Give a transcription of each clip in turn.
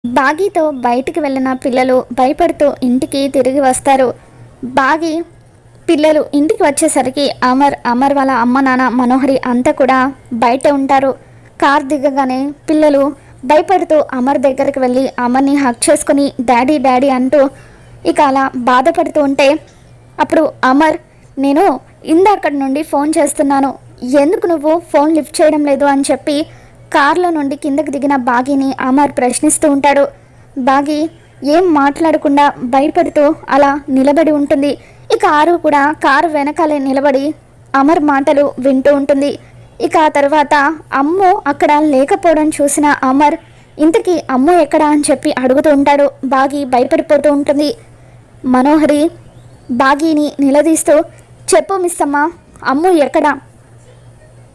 బాగీతో బయటికి వెళ్ళిన పిల్లలు భయపడుతూ ఇంటికి తిరిగి వస్తారు. బాగీ పిల్లలు ఇంటికి వచ్చేసరికి అమర్ వాళ్ళ అమ్మ నాన్న మనోహరి అంతా కూడా బయట ఉంటారు. కార్ దిగగానే పిల్లలు భయపడుతూ అమర్ దగ్గరికి వెళ్ళి అమర్ని హక్ చేసుకుని డాడీ డాడీ అంటూ ఇక అలా బాధపడుతూ ఉంటే అప్పుడు అమర్, నేను ఇందాకటి నుండి ఫోన్ చేస్తున్నాను, ఎందుకు నువ్వు ఫోన్ లిఫ్ట్ చేయడం లేదు అని చెప్పి కారులో నుండి కిందకి దిగిన బాగీని అమర్ ప్రశ్నిస్తూ ఉంటాడు. బాగీ ఏం మాట్లాడకుండా భయపడుతూ అలా నిలబడి ఉంటుంది. ఇక ఆరు కూడా కారు వెనకాలే నిలబడి అమర్ మాటలు వింటూ ఉంటుంది. ఇక ఆ తర్వాత అమ్ము అక్కడ లేకపోవడం చూసిన అమర్ ఇంతకీ అమ్ము ఎక్కడా అని చెప్పి అడుగుతూ ఉంటాడు. బాగీ భయపడిపోతూ ఉంటుంది. మనోహరి బాగీని నిలదీస్తూ, చెప్పు మిస్సమ్మ, అమ్ము ఎక్కడా?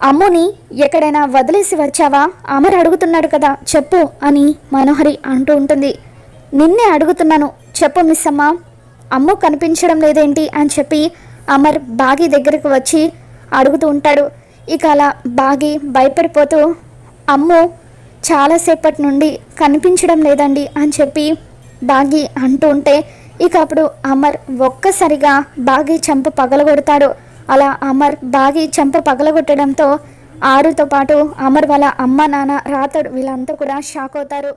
అమ్ముని ఎక్కడైనా వదిలేసి వచ్చావా? అమర్ అడుగుతున్నాడు కదా, చెప్పు అని మనోహరి అంటూ ఉంటుంది. నిన్నే అడుగుతున్నాను, చెప్పు మిస్సమ్మ, అమ్ము కనిపించడం లేదేంటి అని చెప్పి అమర్ బాగీ దగ్గరకు వచ్చి అడుగుతూ ఉంటాడు. ఇక అలా బాగీ భయపడిపోతూ, అమ్ము చాలాసేపటి నుండి కనిపించడం లేదండి అని చెప్పి బాగీ అంటూ ఉంటే ఇక అప్పుడు అమర్ ఒక్కసారిగా బాగీ చెంప పగలగొడతాడు. అలా అమర్ బాగీ చెంప పగలగొట్టడంతో ఆరుతో పాటు అమర్ వాళ్ళ అమ్మ నాన్న రాతడు వీళ్ళంతా కూడా షాక్ అవుతారు.